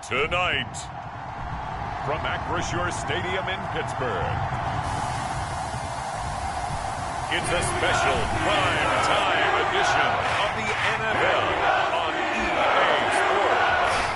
Tonight, from Acrisure Stadium in Pittsburgh, it's a special prime time edition of the NFL on EA Sports.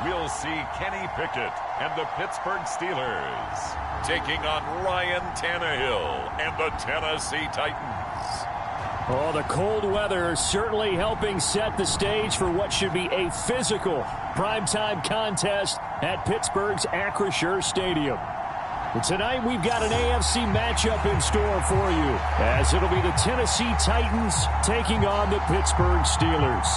We'll see Kenny Pickett and the Pittsburgh Steleers taking on Ryan Tannehill and the Tennessee Titans. Oh, the cold weather certainly helping set the stage for what should be a physical primetime contest at Pittsburgh's Acrisure Stadium. And tonight we've got an AFC matchup in store for you, as it'll be the Tennessee Titans taking on the Pittsburgh Steleers.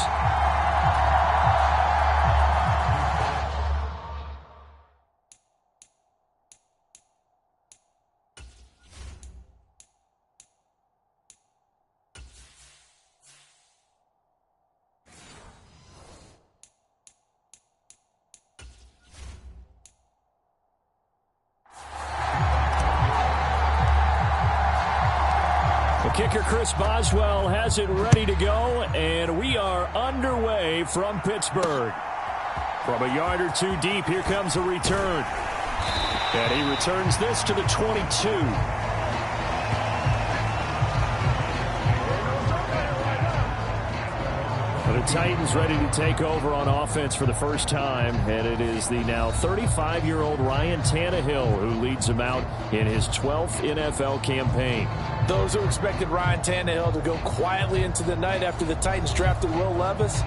Kicker Chris Boswell has it ready to go, and we are underway from Pittsburgh. From a yard or two deep, here comes a return. And he returns this to the 22. The Titans ready to take over on offense for the first time, and it is the now 35-year-old Ryan Tannehill who leads them out in his 12th NFL campaign. Those who expected Ryan Tannehill to go quietly into the night after the Titans drafted Will Levis,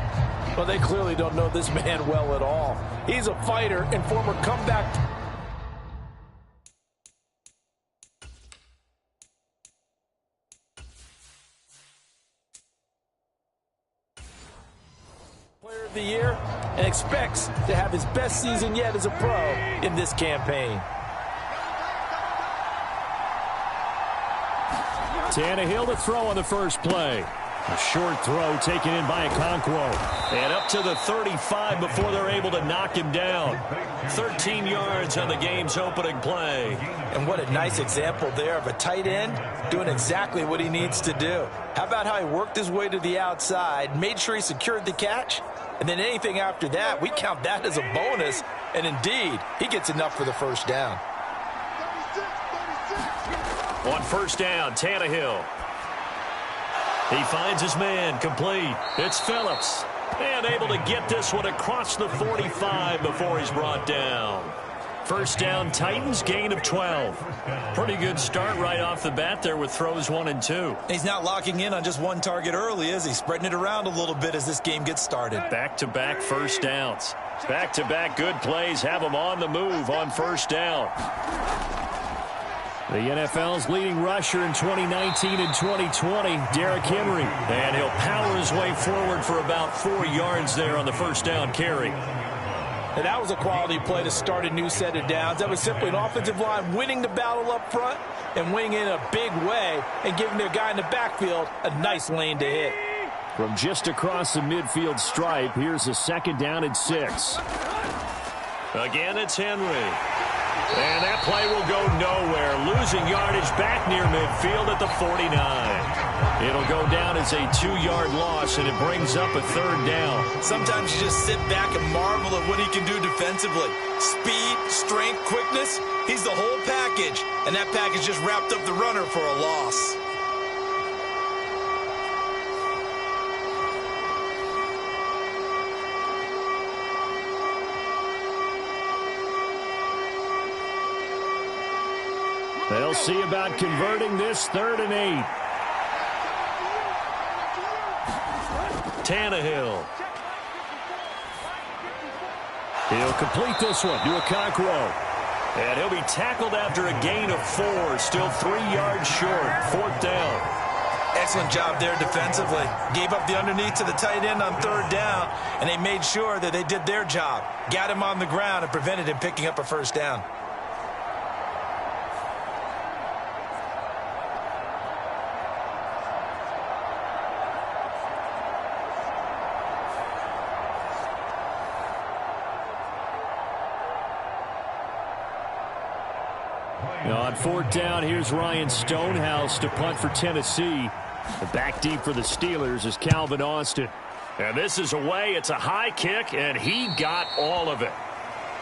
well, they clearly don't know this man well at all. He's a fighter and former comeback player of the year and expects to have his best season yet as a pro in this campaign. Tannehill to throw on the first play. A short throw taken in by Okonkwo. And up to the 35 before they're able to knock him down. 13 yards on the game's opening play. And what a nice example there of a tight end doing exactly what he needs to do. How about how he worked his way to the outside, made sure he secured the catch, and then anything after that, we count that as a bonus. And indeed, he gets enough for the first down. On first down, Tannehill. He finds his man, complete. It's Phillips. And able to get this one across the 45 before he's brought down. First down, Titans, gain of 12. Pretty good start right off the bat there with throws 1 and 2. He's not locking in on just one target early, is he? Spreading it around a little bit as this game gets started. Back-to-back first downs. Back-to-back good plays have him on the move on first down. The NFL's leading rusher in 2019 and 2020, Derrick Henry. And he'll power his way forward for about 4 yards there on the first down carry. And that was a quality play to start a new set of downs. That was simply an offensive line winning the battle up front and winning in a big way and giving their guy in the backfield a nice lane to hit. From just across the midfield stripe, here's a second down and 6. Again, it's Henry. And that play will go nowhere. Losing yardage back near midfield at the 49. It'll go down as a 2-yard loss, and it brings up a third down. Sometimes you just sit back and marvel at what he can do defensively. Speed, strength, quickness. He's the whole package. And that package just wrapped up the runner for a loss. They'll see about converting this 3rd and 8. Tannehill. He'll complete this one to Okonkwo. And he'll be tackled after a gain of 4. Still 3 yards short. 4th down. Excellent job there defensively. Gave up the underneath to the tight end on 3rd down, and they made sure that they did their job. Got him on the ground and prevented him picking up a first down. On fourth down, here's Ryan Stonehouse to punt for Tennessee. The back deep for the Steelers is Calvin Austin. And this is away. It's a high kick, and he got all of it.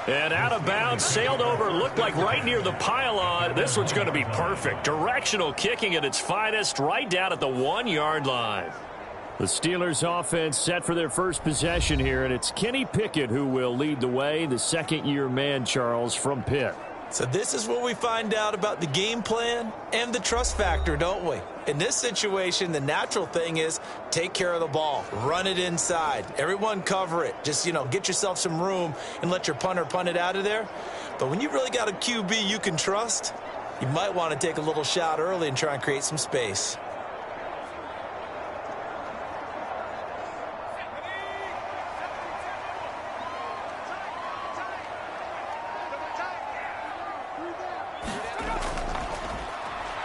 And out of bounds, sailed over, looked like right near the pylon. This one's going to be perfect. Directional kicking at its finest, right down at the 1-yard line. The Steelers offense set for their first possession here, and it's Kenny Pickett who will lead the way, the second-year man, Charles, from Pitt. So this is what we find out about the game plan and the trust factor, don't we? In this situation, the natural thing is take care of the ball, run it inside, everyone cover it. Just, get yourself some room and let your punter punt it out of there. But when you really got a QB you can trust, you might want to take a little shot early and try and create some space.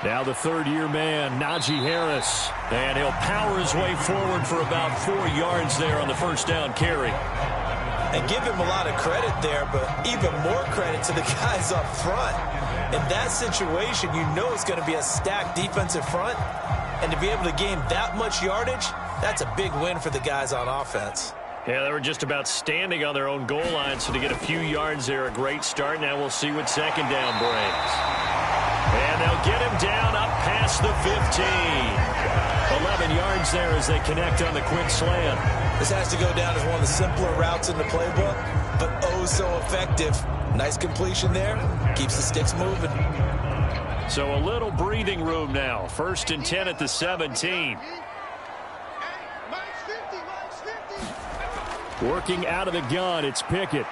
Now the third-year man, Najee Harris. And he'll power his way forward for about 4 yards there on the first down carry. And give him a lot of credit there, but even more credit to the guys up front. In that situation, you know it's going to be a stacked defensive front. And to be able to gain that much yardage, that's a big win for the guys on offense. Yeah, they were just about standing on their own goal line, so to get a few yards there, a great start. Now we'll see what second down brings. And they'll get him down up past the 15. 11 yards there as they connect on the quick slant. This has to go down as one of the simpler routes in the playbook, but oh so effective. Nice completion there. Keeps the sticks moving. So a little breathing room now. 1st and 10 at the 17. Working out of the gun, it's Pickett.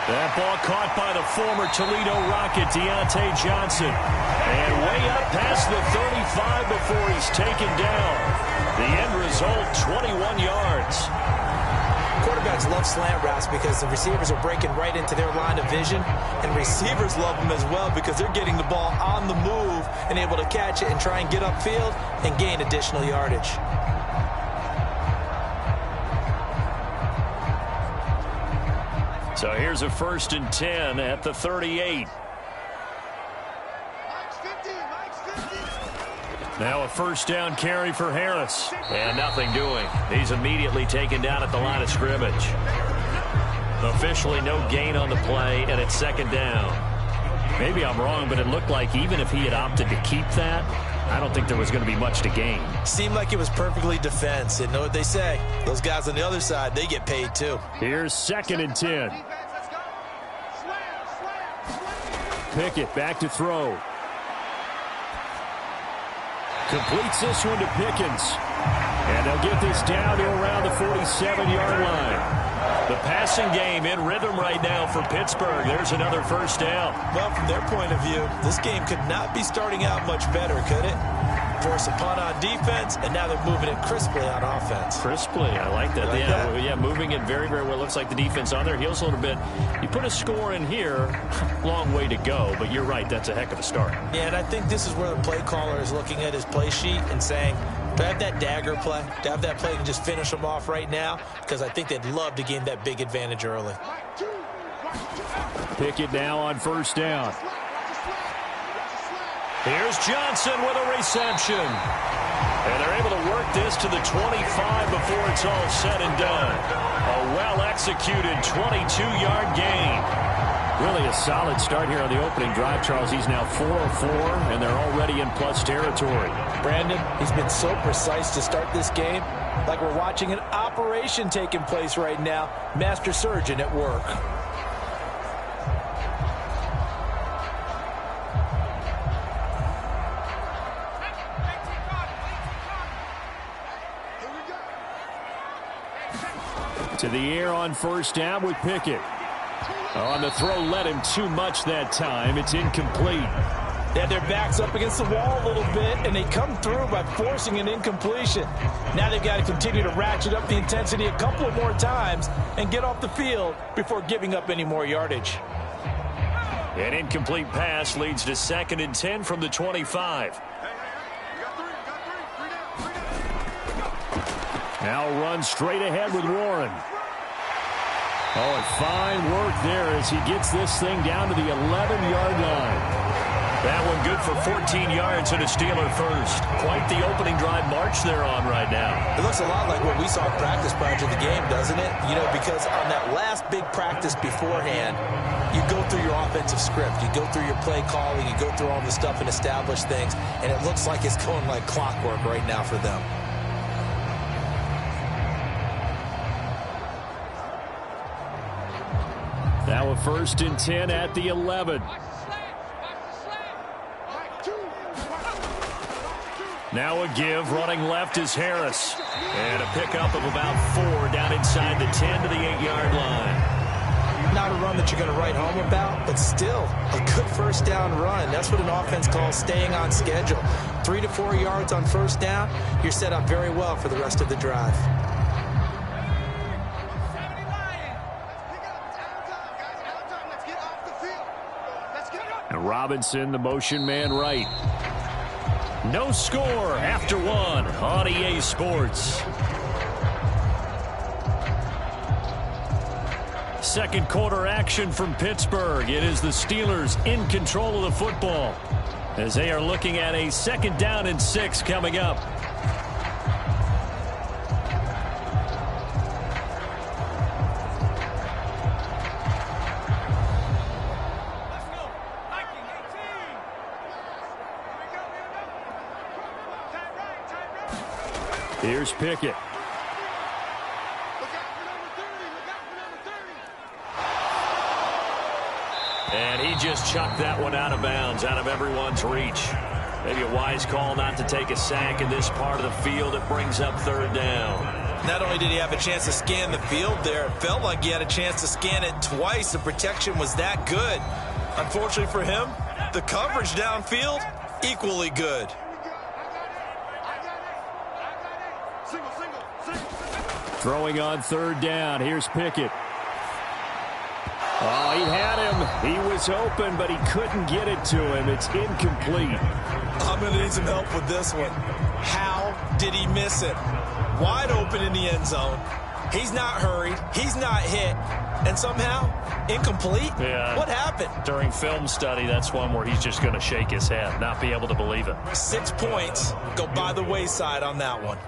That ball caught by the former Toledo Rocket, Deontay Johnson. And way up past the 35 before he's taken down. The end result, 21 yards. Quarterbacks love slant routes because the receivers are breaking right into their line of vision. And receivers love them as well because they're getting the ball on the move and able to catch it and try and get upfield and gain additional yardage. So here's a 1st and 10 at the 38. Now a first down carry for Harris. And nothing doing. He's immediately taken down at the line of scrimmage. Officially no gain on the play, and it's second down. Maybe I'm wrong, but it looked like even if he had opted to keep that, I don't think there was going to be much to gain. Seemed like it was perfectly defense. And know what they say? Those guys on the other side, they get paid too. Here's 2nd and 10. Pickett back to throw. Completes this one to Pickens. And they'll get this down to around the 47-yard line. The passing game in rhythm right now for Pittsburgh. There's another first down. Well, from their point of view, this game could not be starting out much better, could it? Force a punt on defense, and now they're moving it crisply on offense. Crisply, I like that. Yeah, moving it very, very well. Looks like the defense on their heels a little bit. You put a score in here, long way to go, but you're right, that's a heck of a start. Yeah, and I think this is where the play caller is looking at his play sheet and saying, do I have that dagger play? Do I have that play to just finish them off right now? Because I think they'd love to gain that big advantage early. Pickett now on first down. Here's Johnson with a reception. And they're able to work this to the 25 before it's all said and done. A well-executed 22-yard gain. Really a solid start here on the opening drive, Charles. He's now 4 of 4, and they're already in plus territory. Brandon, he's been so precise to start this game, like we're watching an operation taking place right now. Master surgeon at work. To the air on first down with Pickett. On the throw, led him too much that time. It's incomplete. They had their backs up against the wall a little bit, and they come through by forcing an incompletion. Now they've got to continue to ratchet up the intensity a couple of more times and get off the field before giving up any more yardage. An incomplete pass leads to 2nd and 10 from the 25. Now run straight ahead with Warren. Oh, and fine work there as he gets this thing down to the 11-yard line. That one good for 14 yards and a Steeler first. Quite the opening drive march they're on right now. It looks a lot like what we saw in practice prior to the game, doesn't it? You know, because on that last big practice beforehand, you go through your offensive script. You go through your play calling. You go through all the stuff and establish things. And it looks like it's going like clockwork right now for them. Now a 1st and 10 at the 11. Now a give, running left is Harris. And a pickup of about 4 down inside the 10 to the 8-yard line. Not a run that you're going to write home about, but still a good first down run. That's what an offense calls staying on schedule. 3 to 4 yards on first down, you're set up very well for the rest of the drive. And Robinson, the motion man right. No score after 1 on EA Sports. Second quarter action from Pittsburgh. It is the Steelers in control of the football as they are looking at a 2nd down and 6 coming up. Here's Pickett. And he just chucked that one out of bounds, out of everyone's reach. Maybe a wise call not to take a sack in this part of the field. It brings up 3rd down. Not only did he have a chance to scan the field there, it felt like he had a chance to scan it twice. The protection was that good. Unfortunately for him, the coverage downfield, equally good. Throwing on 3rd down. Here's Pickett. Oh, he had him. He was open, but he couldn't get it to him. It's incomplete. I'm going to need some help with this one. How did he miss it? Wide open in the end zone. He's not hurried. He's not hit. And somehow, incomplete? Yeah. What happened? During film study, that's one where he's just going to shake his head, not be able to believe it. 6 points go by the wayside on that one.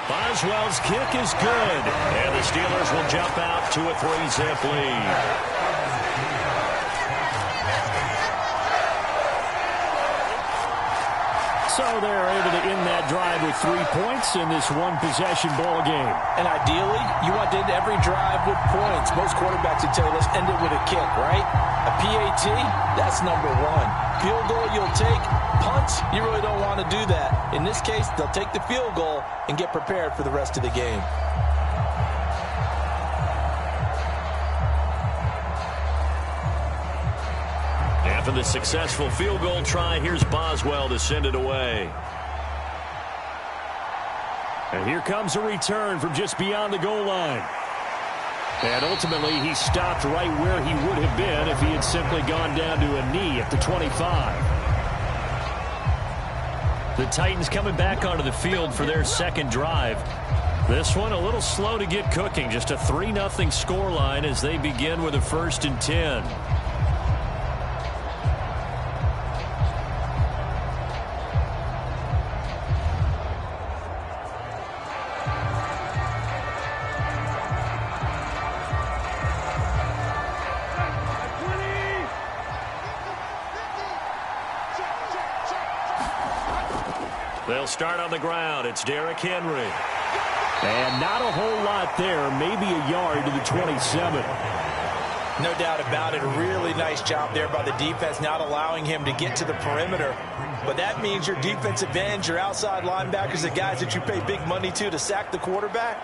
Boswell's kick is good. And the Steelers will jump out to a 3-zip lead. So they're able to end that drive with 3 points in this one-possession ball game. And ideally, you want to end every drive with points. Most quarterbacks would tell you, let's end it with a kick, right? A PAT, that's number 1. Field goal you'll take. Punts, you really don't want to do that. In this case, they'll take the field goal and get prepared for the rest of the game. After the successful field goal try, here's Boswell to send it away. And here comes a return from just beyond the goal line. And ultimately, he stopped right where he would have been if he had simply gone down to a knee at the 25. The Titans coming back onto the field for their 2nd drive. This one a little slow to get cooking. Just a 3-0 scoreline as they begin with a 1st and 10. They'll start on the ground. It's Derrick Henry. And not a whole lot there. Maybe a yard to the 27. No doubt about it. A really nice job there by the defense, not allowing him to get to the perimeter. But that means your defensive ends, your outside linebackers, the guys that you pay big money to sack the quarterback,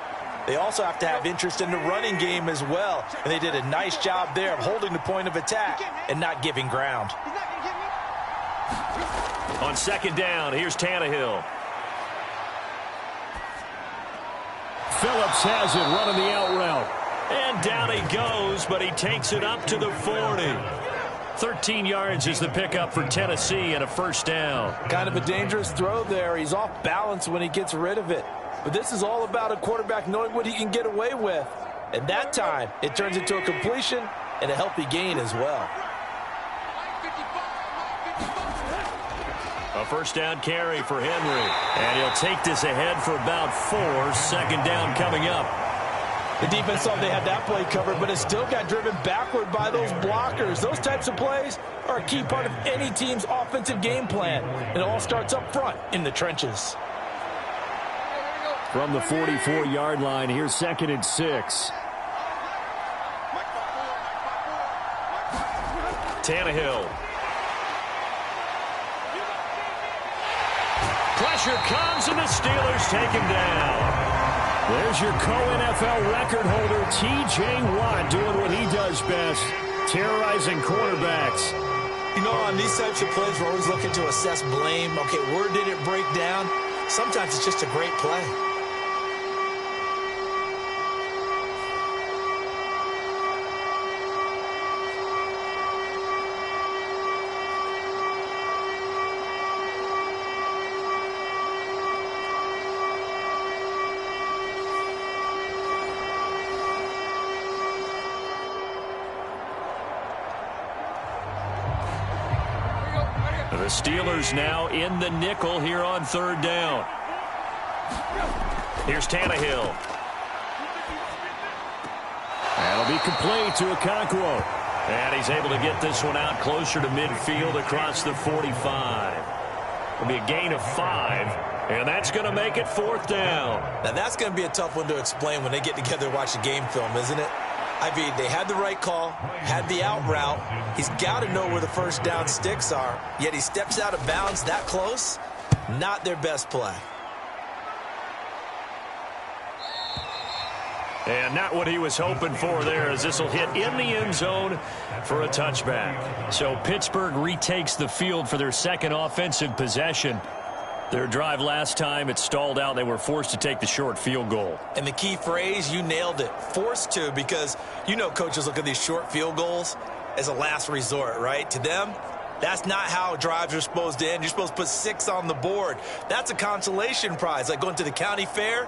they also have to have interest in the running game as well. And they did a nice job there of holding the point of attack and not giving ground. On 2nd down, here's Tannehill. Phillips has it, running the out route. And down he goes, but he takes it up to the 40. 13 yards is the pickup for Tennessee and a first down. Kind of a dangerous throw there. He's off balance when he gets rid of it. But this is all about a quarterback knowing what he can get away with. And that time, it turns into a completion and a healthy gain as well. A first down carry for Henry. And he'll take this ahead for about 4. Second down coming up. The defense thought they had that play covered, but it still got driven backward by those blockers. Those types of plays are a key part of any team's offensive game plan. It all starts up front in the trenches. From the 44-yard line, here's 2nd and 6. Tannehill. Pressure comes, and the Steelers take him down. There's your co-NFL record holder, T.J. Watt, doing what he does best, terrorizing quarterbacks. You know, on these types of plays, we're always looking to assess blame. Okay, where did it break down? Sometimes it's just a great play. The Steelers now in the nickel here on 3rd down. Here's Tannehill. That'll be complete to Okonkwo. And he's able to get this one out closer to midfield across the 45. It'll be a gain of 5, and that's going to make it 4th down. Now, that's going to be a tough one to explain when they get together and watch the game film, isn't it? I mean, they had the right call, had the out route. He's got to know where the first down sticks are, yet he steps out of bounds that close. Not their best play. And not what he was hoping for there, as this will hit in the end zone for a touchback. So Pittsburgh retakes the field for their second offensive possession. Their drive last time, it stalled out. They were forced to take the short field goal. And the key phrase, you nailed it, forced to, because you know coaches look at these short field goals as a last resort, right? To them, that's not how drives are supposed to end. You're supposed to put 6 on the board. That's a consolation prize, like going to the county fair.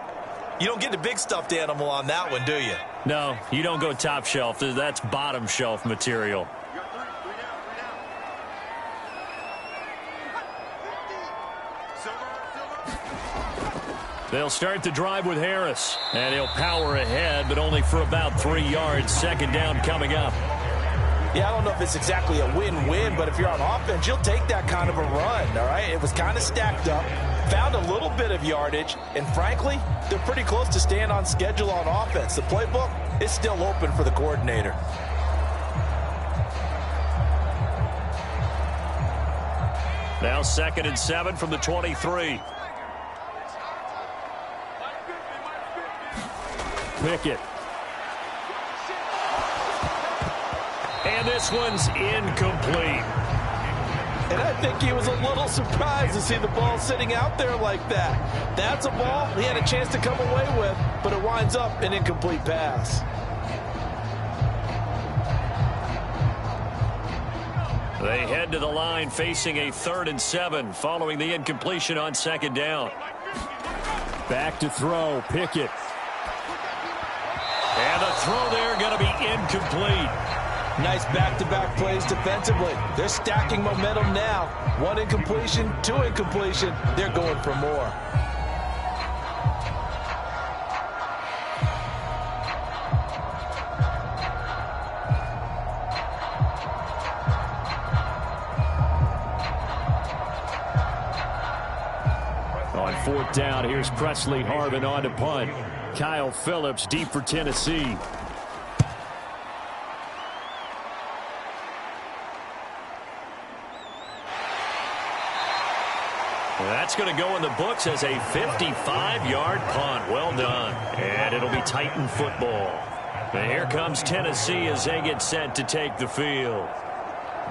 You don't get the big stuffed animal on that one, do you? No, you don't go top shelf. That's bottom shelf material. They'll start the drive with Harris, and he'll power ahead, but only for about 3 yards. Second down coming up. Yeah, I don't know if it's exactly a win-win, but if you're on offense, you'll take that kind of a run, all right? It was kind of stacked up, found a little bit of yardage, and frankly, they're pretty close to staying on schedule on offense. The playbook is still open for the coordinator. Now 2nd and 7 from the 23. Pickett. And this one's incomplete. And I think he was a little surprised to see the ball sitting out there like that. That's a ball he had a chance to come away with, but it winds up an incomplete pass. They head to the line facing a 3rd and 7 following the incompletion on 2nd down. Back to throw, Pickett. And the throw there going to be incomplete. Nice back-to-back plays defensively. They're stacking momentum now. 1 incompletion, 2 incompletion. They're going for more. On 4th down, here's Presley Harvin on to punt. Kyle Phillips deep for Tennessee. That's going to go in the books as a 55-yard punt. Well done. And it'll be Titan football. And here comes Tennessee as they get set to take the field.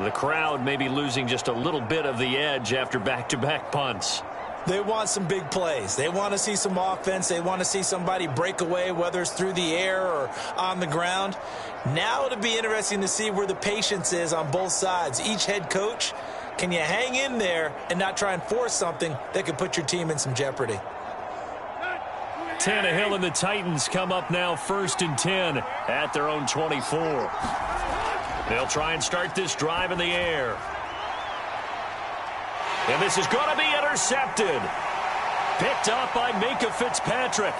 The crowd may be losing just a little bit of the edge after back-to-back punts. They want some big plays. They want to see some offense. They want to see somebody break away, whether it's through the air or on the ground. Now it'll be interesting to see where the patience is on both sides. Each head coach, can you hang in there and not try and force something that could put your team in some jeopardy? Tannehill and the Titans come up now 1st and 10 at their own 24. They'll try and start this drive in the air. And this is going to be intercepted. Picked off by Minka Fitzpatrick.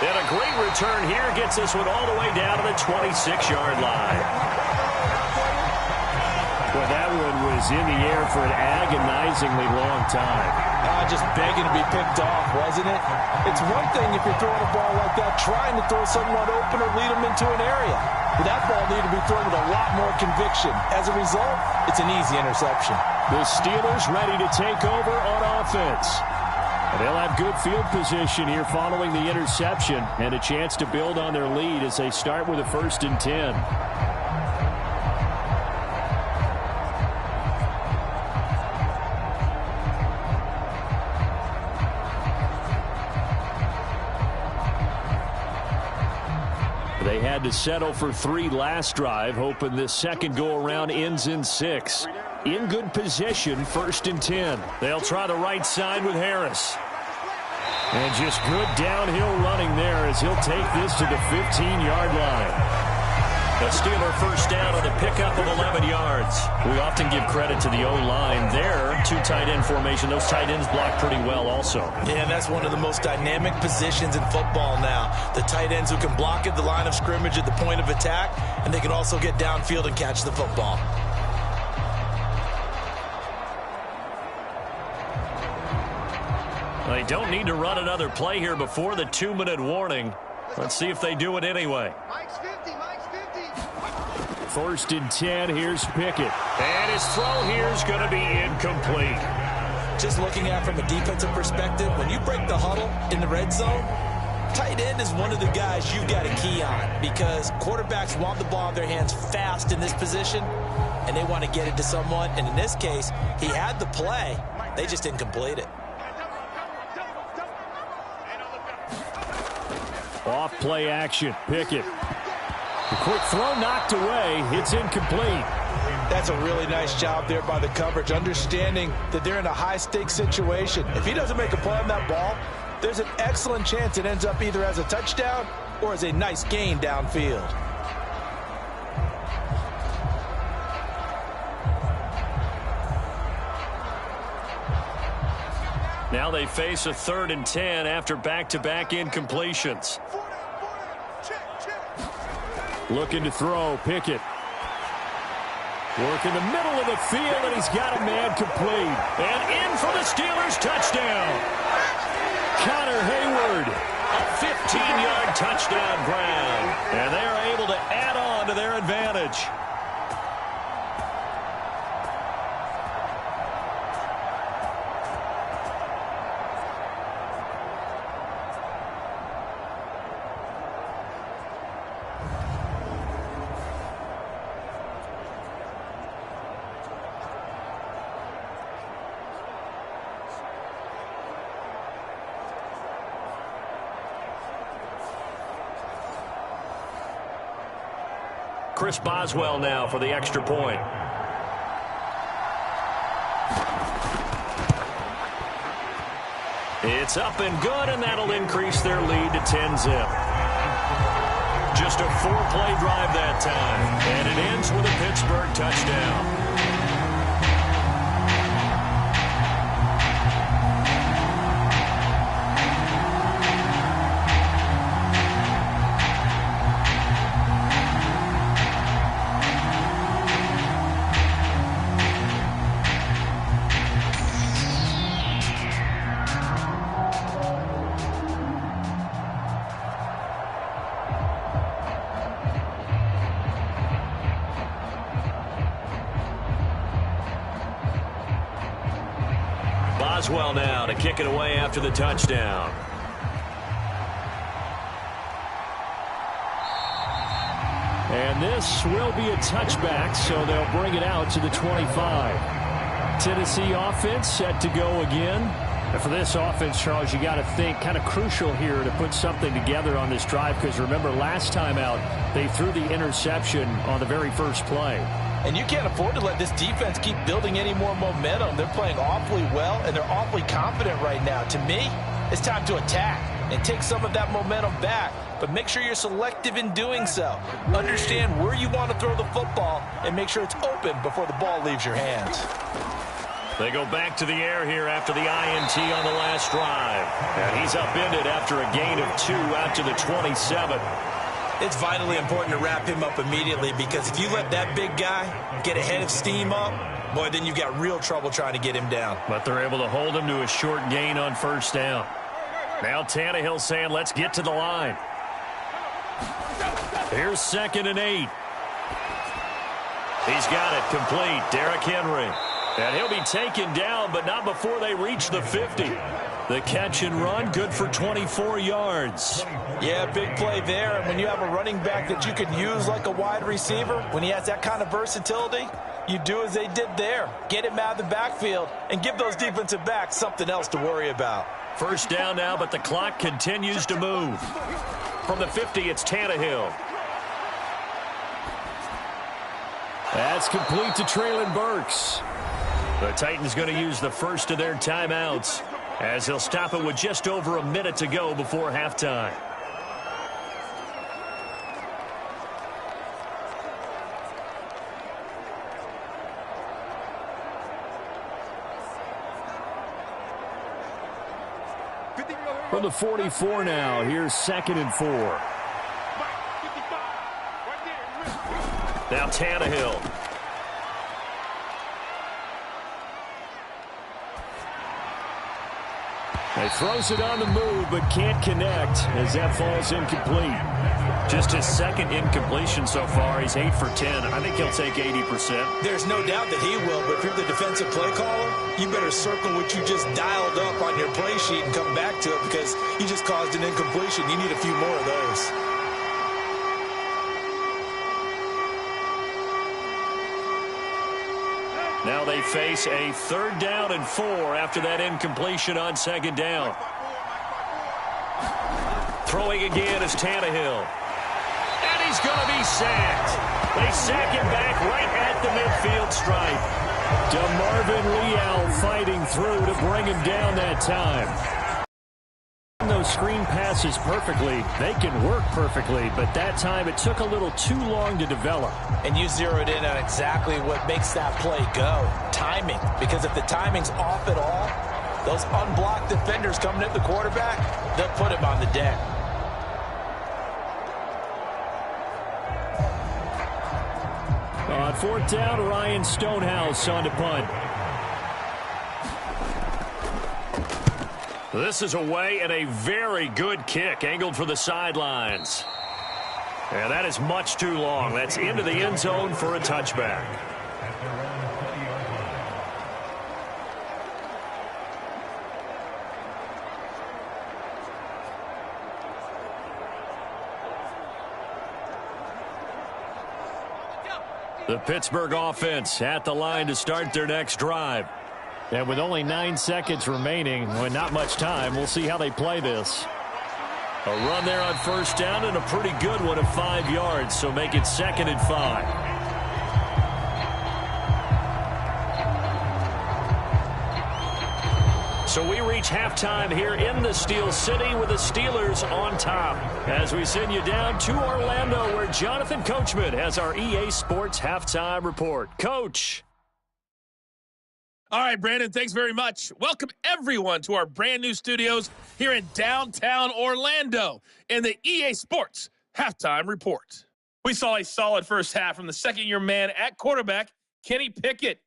And a great return here gets this one all the way down to the 26-yard line. Well, that one was in the air for an agonizingly long time. Just begging to be picked off, wasn't it? It's one thing if you're throwing a ball like that, trying to throw someone open or lead them into an area. But that ball needed to be thrown with a lot more conviction. As a result, it's an easy interception. The Steelers ready to take over on offense. And they'll have good field position here following the interception and a chance to build on their lead as they start with a 1st and 10. They had to settle for 3 last drive, hoping this second go-around ends in 6. In good position, 1st and 10. They'll try the right side with Harris. And just good downhill running there as he'll take this to the 15-yard line. A Steeler first down on the pickup of 11 yards. We often give credit to the O-line there. 2 tight end formation. Those tight ends block pretty well also. Yeah, and that's one of the most dynamic positions in football now. The tight ends who can block at the line of scrimmage at the point of attack, and they can also get downfield and catch the football. They don't need to run another play here before the 2-minute warning. Let's see if they do it anyway. 1st and 10, here's Pickett. And his throw here is going to be incomplete. Just looking at it from a defensive perspective, when you break the huddle in the red zone, tight end is one of the guys you've got to key on because quarterbacks want the ball in their hands fast in this position, and they want to get it to someone. And in this case, he had the play. They just didn't complete it. Off play action, Pickett. The quick throw knocked away. It's incomplete. That's a really nice job there by the coverage, understanding that they're in a high-stakes situation. If he doesn't make a play on that ball, there's an excellent chance it ends up either as a touchdown or as a nice gain downfield. Now they face a 3rd and 10 after back-to-back incompletions. Looking to throw, Pickett. Work in the middle of the field, and he's got a man complete. And in for the Steelers touchdown. Connor Hayward. A 15-yard touchdown ground. And they are able to add on to their advantage. Chris Boswell now for the extra point. It's up and good, and that'll increase their lead to 10-zip. Just a 4-play drive that time, and it ends with a Pittsburgh touchdown. Boswell now to kick it away after the touchdown. And this will be a touchback, so they'll bring it out to the 25. Tennessee offense set to go again. And for this offense, Charles, you got to think kind of crucial here to put something together on this drive, because remember last time out they threw the interception on the very first play. And you can't afford to let this defense keep building any more momentum. They're playing awfully well, and they're awfully confident right now. To me, it's time to attack and take some of that momentum back. But make sure you're selective in doing so. Understand where you want to throw the football and make sure it's open before the ball leaves your hands. They go back to the air here after the INT on the last drive. And he's upended after a gain of 2 out to the 27. It's vitally important to wrap him up immediately, because if you let that big guy get ahead of steam up, boy, then you've got real trouble trying to get him down. But they're able to hold him to a short gain on first down. Now Tannehill saying, let's get to the line. Here's 2nd and 8. He's got it complete. Derrick Henry. And he'll be taken down, but not before they reach the 50. The catch and run, good for 24 yards. Yeah, big play there. And when you have a running back that you can use like a wide receiver, when he has that kind of versatility, you do as they did there. Get him out of the backfield and give those defensive backs something else to worry about. First down now, but the clock continues to move. From the 50, it's Tannehill. That's complete to Treylon Burks. The Titans going to use the first of their timeouts, as he'll stop it with just over a minute to go before halftime. From the 44 now, here's 2nd and 4. Now Tannehill. He throws it on the move, but can't connect as that falls incomplete. Just his 2nd incompletion so far. He's 8 for 10. I think he'll take 80%. There's no doubt that he will, but if you're the defensive play caller, you better circle what you just dialed up on your play sheet and come back to it, because you just caused an incompletion. You need a few more of those. Now they face a 3rd down and 4 after that incompletion on 2nd down. Throwing again is Tannehill. And he's going to be sacked. They sack him back right at the midfield stripe. DeMarvin Leal fighting through to bring him down that time. Those screen passes perfectly. They can work perfectly, but that time it took a little too long to develop. And you zeroed in on exactly what makes that play go. Timing. Because if the timing's off at all, those unblocked defenders coming at the quarterback, they'll put him on the deck. On 4th down, Ryan Stonehouse on to punt. This is away and a very good kick, angled for the sidelines. And that is much too long. That's into the end zone for a touchback. The Pittsburgh offense at the line to start their next drive. And with only 9 seconds remaining, well, not much time, we'll see how they play this. A run there on first down and a pretty good one of 5 yards, so make it 2nd and 5. So we reach halftime here in the Steel City with the Steelers on top, as we send you down to Orlando, where Jonathan Coachman has our EA Sports Halftime Report. Coach. All right, Brandon, thanks very much. Welcome, everyone, to our brand new studios here in downtown Orlando in the EA Sports Halftime Report. We saw a solid first half from the second-year man at quarterback, Kenny Pickett.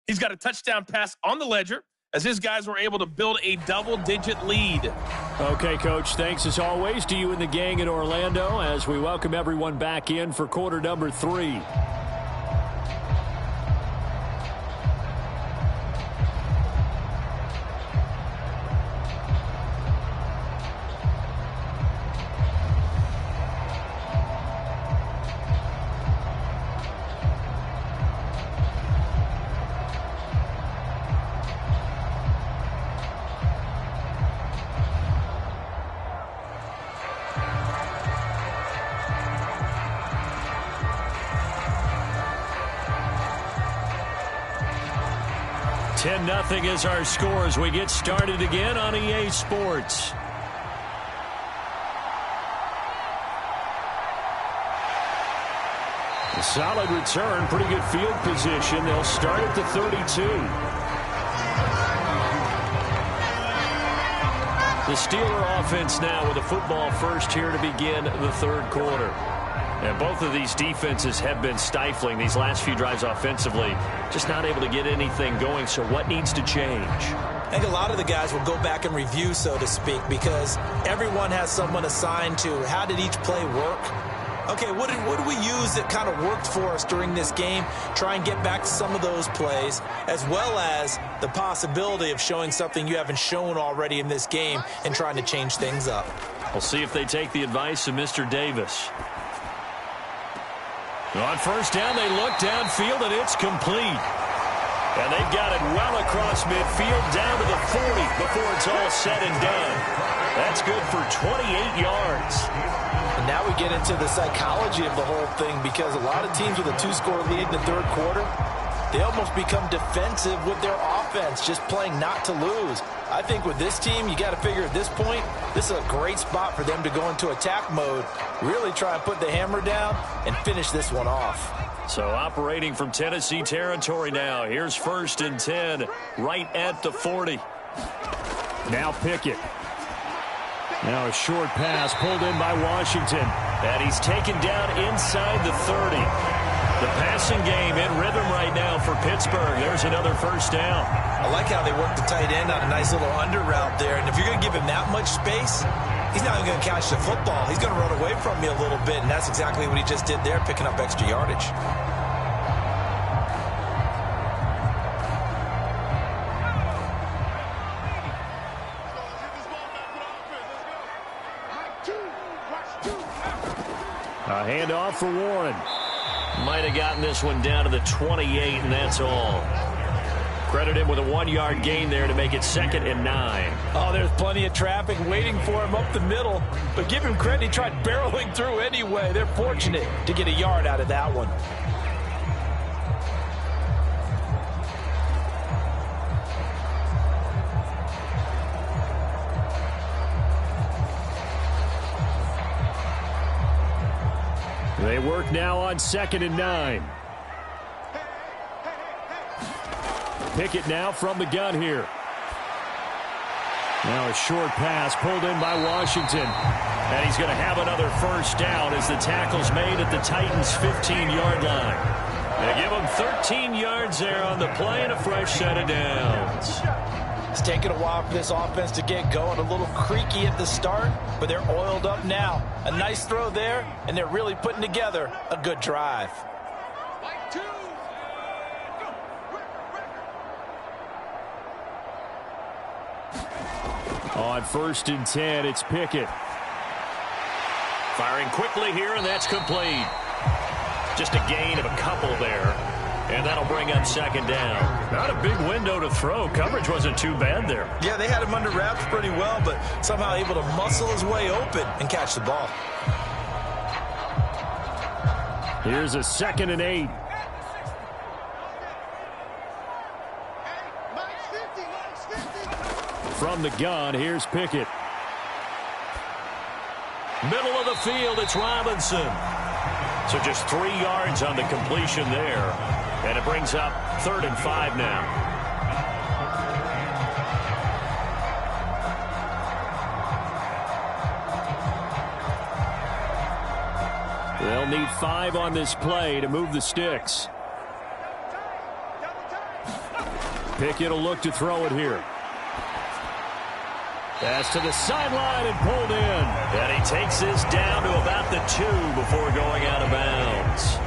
He's got a touchdown pass on the ledger as his guys were able to build a double-digit lead. Okay, Coach, thanks as always to you and the gang in Orlando as we welcome everyone back in for quarter number 3. 10-0 is our score as we get started again on EA Sports. A solid return, pretty good field position. They'll start at the 32. The Steeler offense now with a football first here to begin the third quarter. And both of these defenses have been stifling these last few drives offensively. Just not able to get anything going, so what needs to change? I think a lot of the guys will go back and review, so to speak, because everyone has someone assigned to how did each play work. Okay, what did we use that kind of worked for us during this game? Try and get back to some of those plays, as well as the possibility of showing something you haven't shown already in this game and trying to change things up. We'll see if they take the advice of Mr. Davis. On first down, they look downfield, and it's complete. And they've got it well across midfield down to the 40 before it's all said and done. That's good for 28 yards. And now we get into the psychology of the whole thing, because a lot of teams with a 2-score lead in the third quarter, they almost become defensive with their offense, just playing not to lose. I think with this team, you got to figure at this point, this is a great spot for them to go into attack mode, really try and put the hammer down and finish this one off. So operating from Tennessee territory now. Here's 1st and 10 right at the 40. Now Pickett. Now a short pass pulled in by Washington. And he's taken down inside the 30. The passing game in rhythm right now for Pittsburgh. There's another first down. I like how they work the tight end on a nice little under route there. And if you're going to give him that much space, he's not even going to catch the football. He's going to run away from you a little bit, and that's exactly what he just did there, picking up extra yardage. A handoff for Warren. Might have gotten this one down to the 28, and that's all. Credit him with a 1-yard gain there to make it 2nd and 9. Oh, there's plenty of traffic waiting for him up the middle. But give him credit, he tried barreling through anyway. They're fortunate to get a yard out of that one. They work now on 2nd and 9. Pickett now from the gun here. Now a short pass pulled in by Washington. And he's going to have another first down as the tackle's made at the Titans' 15-yard line. They give him 13 yards there on the play and a fresh set of downs. It's taken a while for this offense to get going. A little creaky at the start, but they're oiled up now. A nice throw there, and they're really putting together a good drive. On 1st and 10, it's Pickett. Firing quickly here, and that's complete. Just a gain of a couple there. And that'll bring up 2nd down. Not a big window to throw. Coverage wasn't too bad there. Yeah, they had him under wraps pretty well, but somehow able to muscle his way open and catch the ball. Here's a 2nd and 8. From the gun, here's Pickett. Middle of the field, it's Robinson. So just 3 yards on the completion there. And it brings up 3rd and 5 now. They'll need 5 on this play to move the sticks. Pickett will look to throw it here. Pass to the sideline and pulled in. And he takes this down to about the 2 before going out of bounds.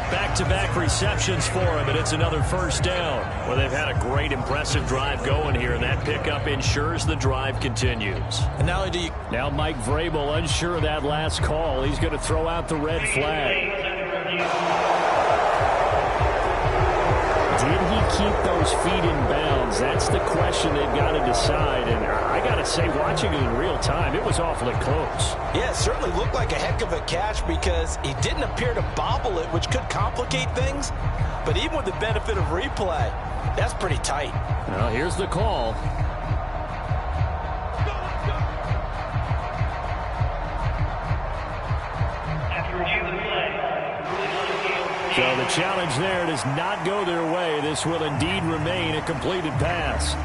Back-to-back receptions for him, and it's another first down. Well, they've had a great, impressive drive going here, and that pickup ensures the drive continues. And not only do you... Now Mike Vrabel unsure of that last call. He's going to throw out the red flag. Did he keep those feet in bounds? That's the question they've got to decide. And I got to say, watching it in real time, it was awfully close. Yeah, it certainly looked like a heck of a catch because he didn't appear to bobble it, which could complicate things. But even with the benefit of replay, that's pretty tight. Well, here's the call. So the challenge there does not go their way. This will indeed remain a completed pass.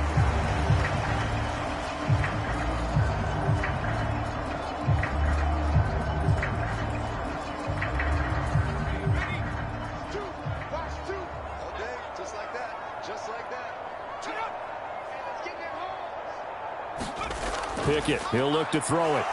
Pickett, he'll look to throw it.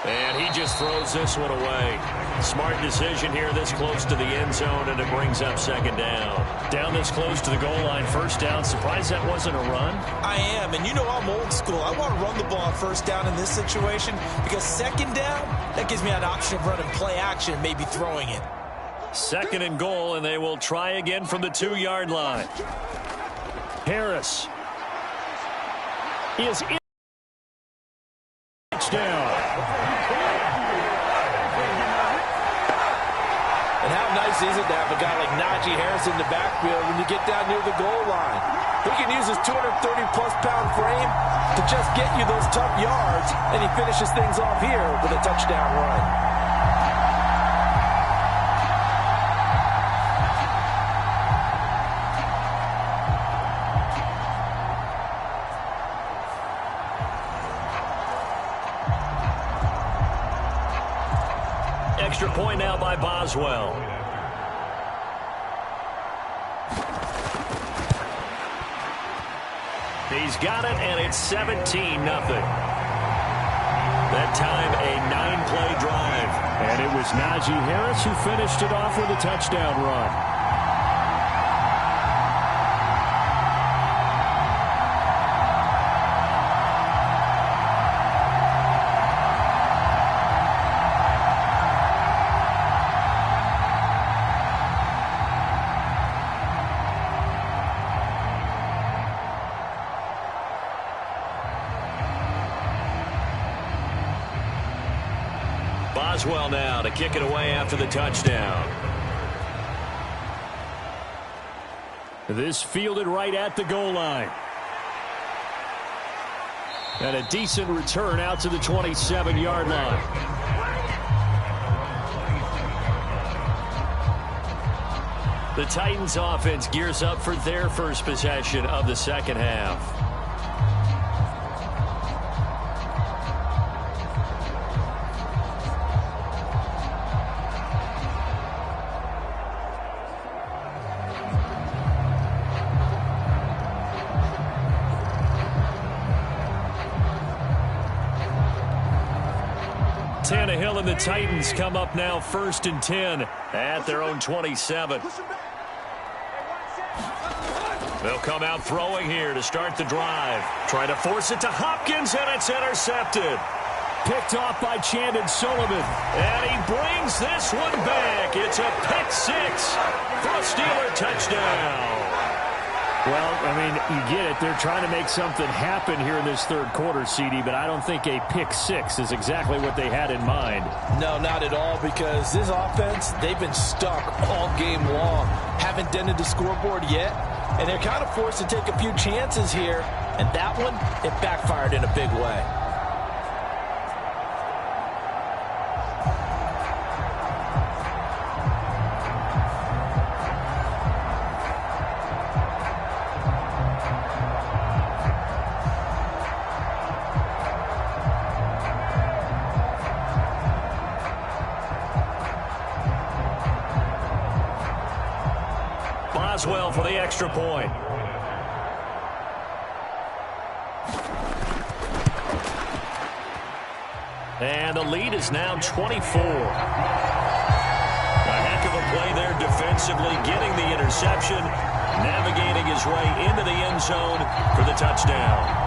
And he just throws this one away. Smart decision here this close to the end zone, and it brings up second down. Down this close to the goal line, first down. Surprised that wasn't a run? I am, and you know I'm old school. I want to run the ball on first down in this situation because second down, that gives me an option of running play action and maybe throwing it. Second and goal, and they will try again from the 2-yard line. Harris is in. Touchdown. And how nice is it to have a guy like Najee Harris in the backfield when you get down near the goal line? He can use his 230-plus pound frame to just get you those tough yards, and he finishes things off here with a touchdown run. Extra point now by Boswell. He's got it, and it's 17-0. That time, a 9-play drive. And it was Najee Harris who finished it off with a touchdown run. Boswell now to kick it away after the touchdown. This fielded right at the goal line. And a decent return out to the 27-yard line. The Titans offense gears up for their first possession of the second half. Tannehill and the Titans come up now 1st and 10 at their own 27. They'll come out throwing here to start the drive. Try to force it to Hopkins, and it's intercepted. Picked off by Chandon Sullivan. And he brings this one back. It's a pick six for a Steeler touchdown. Well, I mean, you get it. They're trying to make something happen here in this third quarter, CD, but I don't think a pick six is exactly what they had in mind. No, not at all, because this offense, they've been stuck all game long. Haven't dented the scoreboard yet, and they're kind of forced to take a few chances here, and that one, it backfired in a big way. Boswell for the extra point. And the lead is now 24. A heck of a play there defensively, getting the interception, navigating his way into the end zone for the touchdown.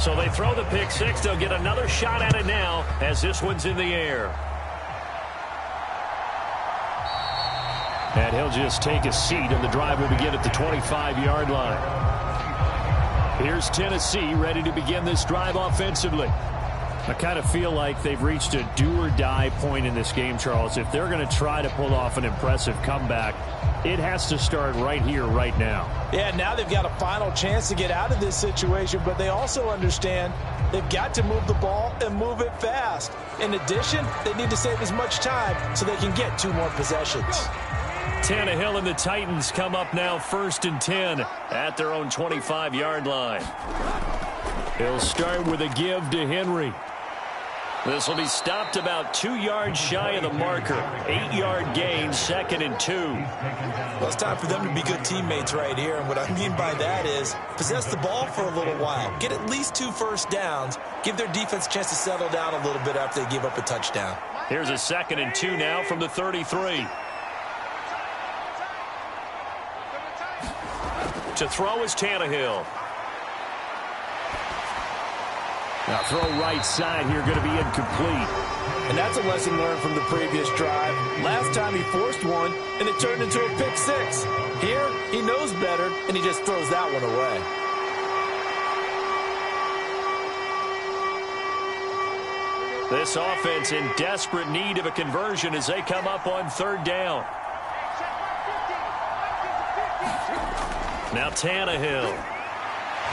So they throw the pick six. They'll get another shot at it now as this one's in the air. And he'll just take a seat, and the drive will begin at the 25-yard line. Here's Tennessee ready to begin this drive offensively. I kind of feel like they've reached a do-or-die point in this game, Charles. If they're going to try to pull off an impressive comeback, it has to start right here, right now. Yeah, now they've got a final chance to get out of this situation, but they also understand they've got to move the ball and move it fast. In addition, they need to save as much time so they can get 2 more possessions. Tannehill and the Titans come up now 1st and 10 at their own 25-yard line. He'll start with a give to Henry. This will be stopped about 2 yards shy of the marker. 8-yard gain, 2nd and 2. Well, it's time for them to be good teammates right here. And what I mean by that is possess the ball for a little while. Get at least 2 first downs. Give their defense a chance to settle down a little bit after they give up a touchdown. Here's a 2nd and 2 now from the 33. To throw is Tannehill. Now throw right side here, going to be incomplete. And that's a lesson learned from the previous drive. Last time he forced one, and it turned into a pick six. Here, he knows better, and he just throws that one away. This offense in desperate need of a conversion as they come up on 3rd down. Now Tannehill.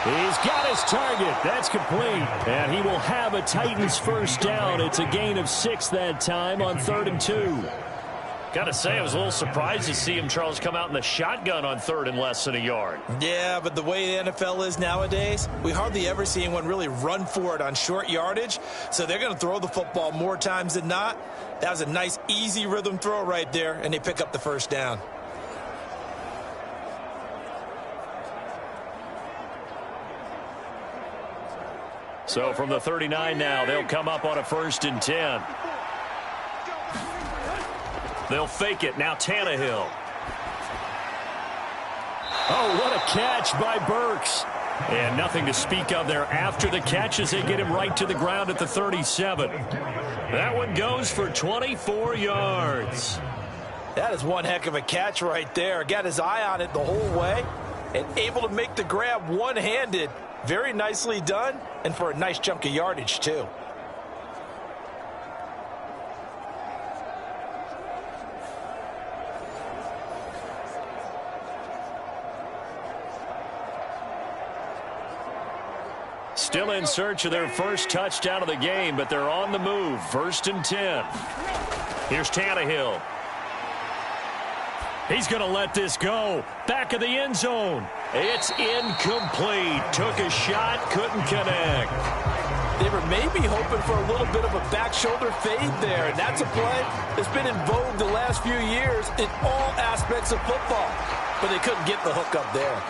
He's got his target. That's complete. And he will have a Titans first down. It's a gain of 6 that time on 3rd and 2. Got to say, I was a little surprised to see him, Charles, come out in the shotgun on 3rd and less than a yard. Yeah, but the way the NFL is nowadays, we hardly ever see anyone really run for it on short yardage. So they're going to throw the football more times than not. That was a nice, easy rhythm throw right there, and they pick up the first down. So from the 39 now, they'll come up on a 1st and 10. They'll fake it. Now Tannehill. Oh, what a catch by Burks. And nothing to speak of there after the catch as they get him right to the ground at the 37. That one goes for 24 yards. That is one heck of a catch right there. Got his eye on it the whole way and able to make the grab one-handed. Very nicely done, and for a nice chunk of yardage, too. Still in search of their first touchdown of the game, but they're on the move. 1st and 10. Here's Tannehill. He's going to let this go. Back of the end zone. It's incomplete. Took a shot, couldn't connect. They were maybe hoping for a little bit of a back shoulder fade there, and that's a play that's been in vogue the last few years in all aspects of football. But they couldn't get the hook up there.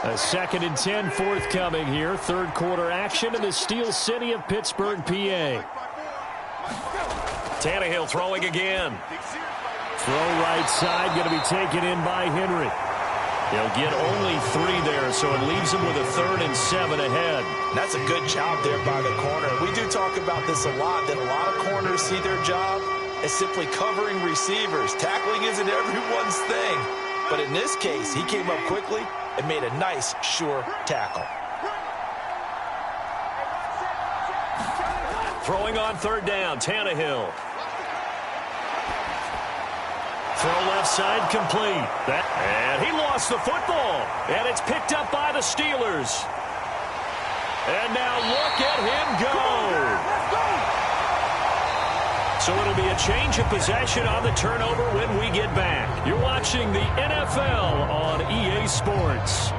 A 2nd and 10 forthcoming here. 3rd quarter action in the Steel City of Pittsburgh, PA. Tannehill throwing again. Throw right side, going to be taken in by Henry. They'll get only 3 there, so it leaves them with a 3rd and 7 ahead. That's a good job there by the corner. We do talk about this a lot, that a lot of corners see their job as simply covering receivers. Tackling isn't everyone's thing. But in this case, he came up quickly and made a nice, sure tackle. Throwing on 3rd down, Tannehill. Throw left side complete. And he lost the football. And it's picked up by the Steelers. And now look at him go. So it'll be a change of possession on the turnover when we get back. You're watching the NFL on EA Sports.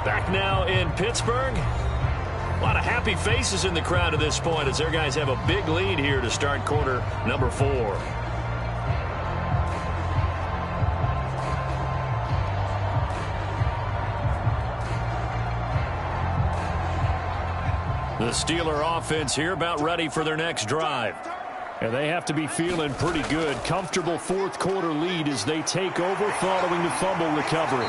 Back now in Pittsburgh. A lot of happy faces in the crowd at this point as their guys have a big lead here to start quarter number 4. The Steeler offense here about ready for their next drive. And they have to be feeling pretty good. Comfortable fourth quarter lead as they take over following the fumble recovery.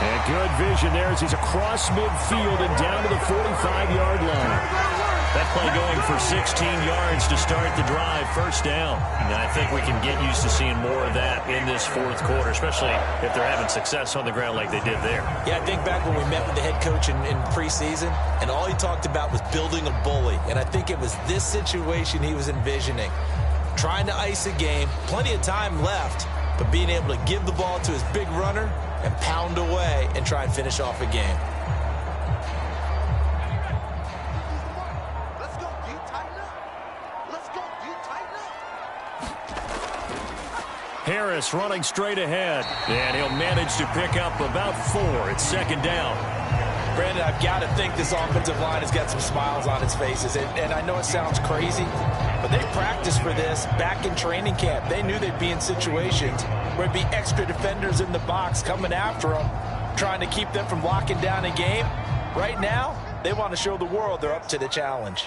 And good vision there as he's across midfield and down to the 45-yard line. That play going for 16 yards to start the drive, first down. And I think we can get used to seeing more of that in this fourth quarter, especially if they're having success on the ground like they did there. Yeah, I think back when we met with the head coach in preseason, and all he talked about was building a bully. And I think it was this situation he was envisioning. Trying to ice a game, plenty of time left, but being able to give the ball to his big runner and pound away and try and finish off a game. Harris running straight ahead, and he'll manage to pick up about 4. It's second down. Brandon, I've got to think this offensive line has got some smiles on its faces, and I know it sounds crazy, but they practiced for this back in training camp. They knew they'd be in situations where it'd be extra defenders in the box coming after them, trying to keep them from locking down a game. Right now, they want to show the world they're up to the challenge.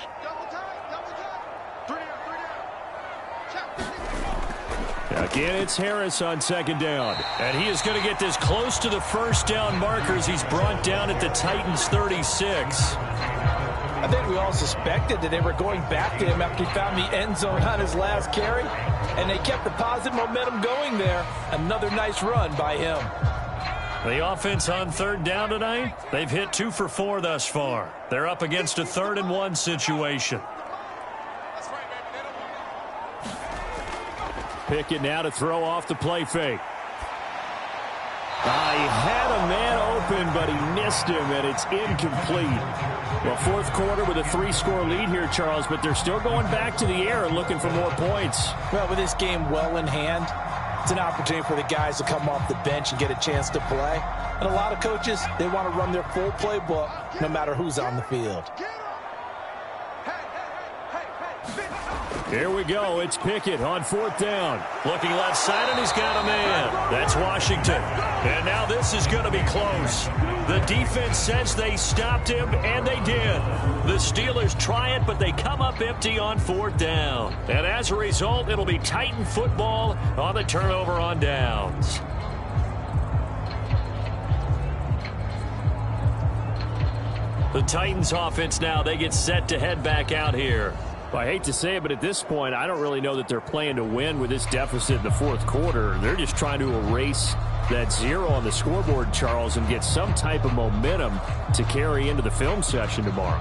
Again, it's Harris on second down. And he is going to get this close to the first down markers. He's brought down at the Titans' 36. I think we all suspected that they were going back to him after he found the end zone on his last carry, and they kept the positive momentum going there. Another nice run by him. The offense on third down tonight, they've hit 2 for 4 thus far. They're up against a 3rd and 1 situation. Pickett now to throw off the play fake. He had a man open, but he missed him, and it's incomplete. Well, fourth quarter with a 3-score lead here, Charles, but they're still going back to the air and looking for more points. Well, with this game well in hand, it's an opportunity for the guys to come off the bench and get a chance to play. And a lot of coaches, they want to run their full playbook no matter who's on the field. Here we go. It's Pickett on fourth down. Looking left side, and he's got a man. That's Washington. And now this is going to be close. The defense says they stopped him, and they did. The Steelers try it, but they come up empty on fourth down. And as a result, it'll be Titan football on the turnover on downs. The Titans offense now, they get set to head back out here. Well, I hate to say it, but at this point, I don't really know that they're playing to win with this deficit in the fourth quarter. They're just trying to erase that 0 on the scoreboard, Charles, and get some type of momentum to carry into the film session tomorrow.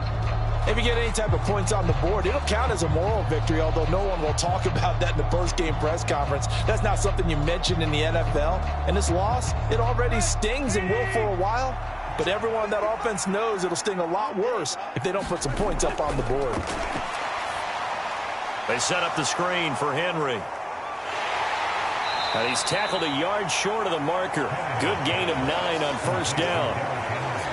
If you get any type of points on the board, it'll count as a moral victory, although no one will talk about that in the post-game press conference. That's not something you mentioned in the NFL. And this loss, it already stings and will for a while. But everyone on that offense knows it'll sting a lot worse if they don't put some points up on the board. They set up the screen for Henry. And he's tackled a yard short of the marker. Good gain of 9 on first down.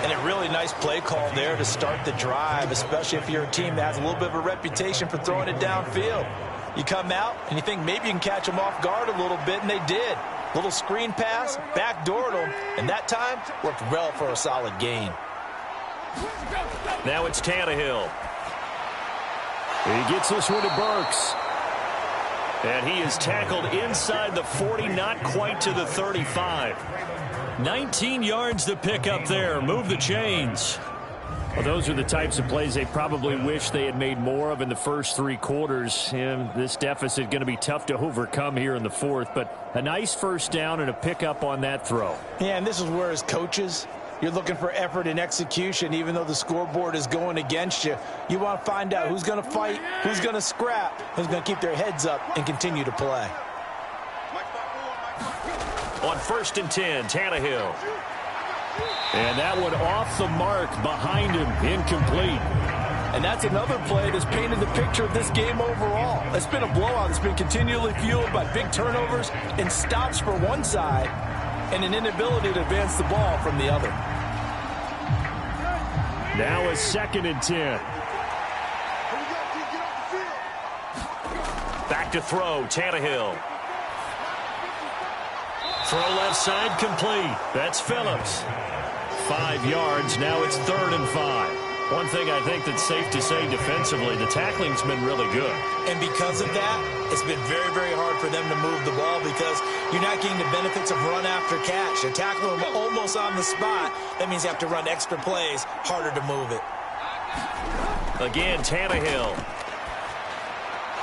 And a really nice play call there to start the drive, especially if you're a team that has a little bit of a reputation for throwing it downfield. You come out and you think maybe you can catch them off guard a little bit, and they did. Little screen pass, backdoored them, and that time worked well for a solid gain. Now it's Tannehill. He gets this one to Burks. And he is tackled inside the 40, not quite to the 35. 19 yards to pick up there. Move the chains. Well, those are the types of plays they probably wish they had made more of in the first 3 quarters. And this deficit going to be tough to overcome here in the fourth. But a nice first down and a pickup on that throw. Yeah, and this is where as coaches, you're looking for effort and execution, even though the scoreboard is going against you. You want to find out who's going to fight, who's going to scrap, who's going to keep their heads up and continue to play. On 1st and 10, Tannehill. And that one off the mark behind him, incomplete. And that's another play that's painted the picture of this game overall. It's been a blowout. It's been continually fueled by big turnovers and stops for one side and an inability to advance the ball from the other. Now a 2nd and 10. Back to throw, Tannehill. Throw left side complete. That's Phillips. 5 yards. Now it's 3rd and 5. One thing I think that's safe to say defensively, the tackling's been really good. And because of that, it's been very, very hard for them to move the ball because you're not getting the benefits of run after catch. They're tackling them almost on the spot. That means you have to run extra plays, harder to move it. Again, Tannehill.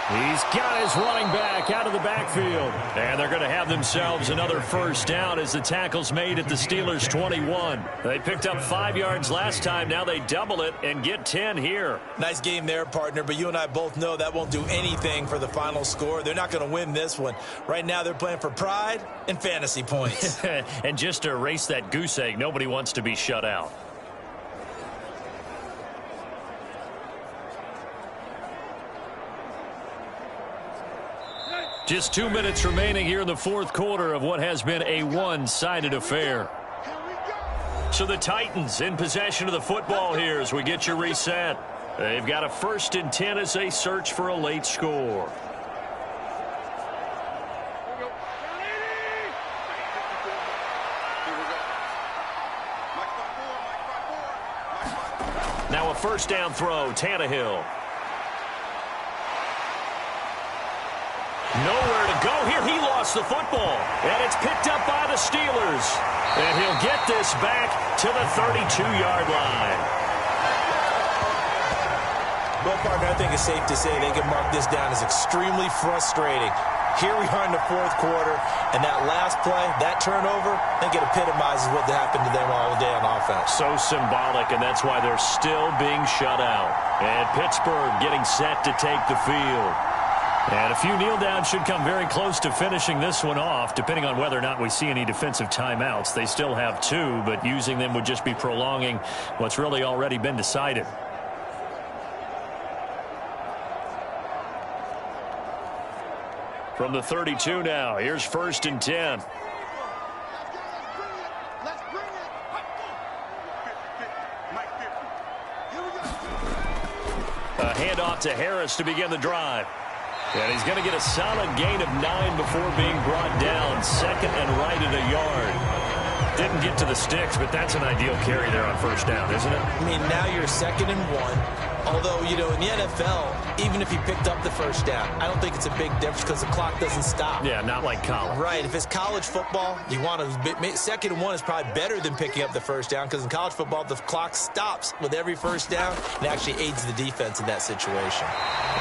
He's got his running back out of the backfield. And they're going to have themselves another first down as the tackle's made at the Steelers' 21. They picked up 5 yards last time. Now they double it and get 10 here. Nice game there, partner, but you and I both know that won't do anything for the final score. They're not going to win this one. Right now they're playing for pride and fantasy points. And just to erase that goose egg, nobody wants to be shut out. Just 2 minutes remaining here in the fourth quarter of what has been a one-sided affair. So the Titans in possession of the football here as we get your reset. They've got a 1st and 10 as they search for a late score. Now a first down throw, Tannehill. Nowhere to go here. He lost the football. And it's picked up by the Steelers. And he'll get this back to the 32-yard line. Well, partner, I think it's safe to say they can mark this down as extremely frustrating. Here we are in the fourth quarter, and that last play, that turnover, I think it epitomizes what happened to them all day on offense. So symbolic, and that's why they're still being shut out. And Pittsburgh getting set to take the field. And a few kneel downs should come very close to finishing this one off, depending on whether or not we see any defensive timeouts. They still have 2, but using them would just be prolonging what's really already been decided. From the 32 now, here's 1st and 10. A handoff to Harris to begin the drive. And he's going to get a solid gain of 9 before being brought down. 2nd and right at a yard. Didn't get to the sticks, but that's an ideal carry there on 1st down, isn't it? I mean, now you're 2nd and 1. Although, you know, in the NFL, even if he picked up the 1st down, I don't think it's a big difference because the clock doesn't stop. Yeah, not like college. Right. If it's college football, you want to 2nd and 1 is probably better than picking up the 1st down because in college football, the clock stops with every 1st down and actually aids the defense in that situation.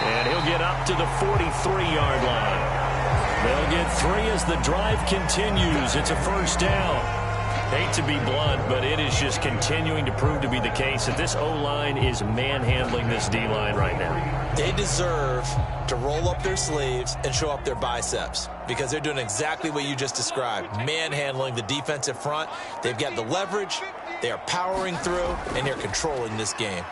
And he'll get up to the 43-yard line. They'll get 3 as the drive continues. It's a 1st down. Hate to be blunt, but it is just continuing to prove to be the case that this O-line is manhandling this D-line right now. They deserve to roll up their sleeves and show up their biceps because they're doing exactly what you just described, manhandling the defensive front. They've got the leverage, they are powering through, and they're controlling this game.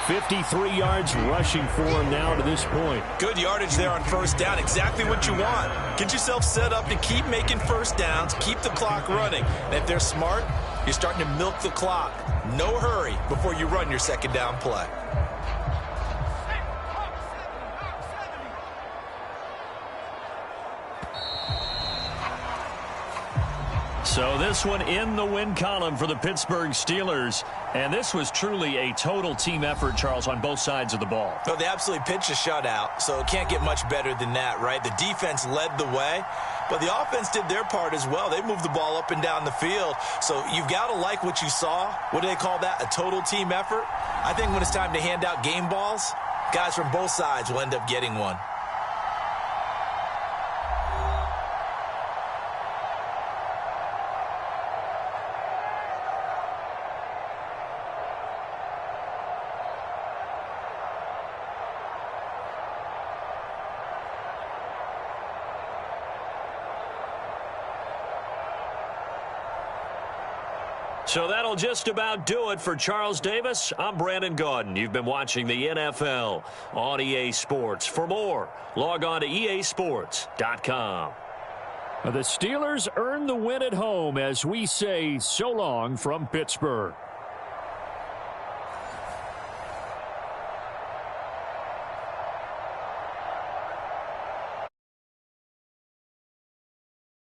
53 yards rushing for him now to this point. Good yardage there on 1st down. Exactly what you want. Get yourself set up to keep making 1st downs, keep the clock running. And if they're smart, you're starting to milk the clock. No hurry before you run your 2nd down play. So this one in the win column for the Pittsburgh Steelers. And this was truly a total team effort, Charles, on both sides of the ball. No, they absolutely pitched a shutout, so it can't get much better than that, right? The defense led the way, but the offense did their part as well. They moved the ball up and down the field, so you've got to like what you saw. What do they call that? A total team effort? I think when it's time to hand out game balls, guys from both sides will end up getting one. So that'll just about do it for Charles Davis. I'm Brandon Gaudin. You've been watching the NFL on EA Sports. For more, log on to easports.com. The Steelers earn the win at home as we say so long from Pittsburgh.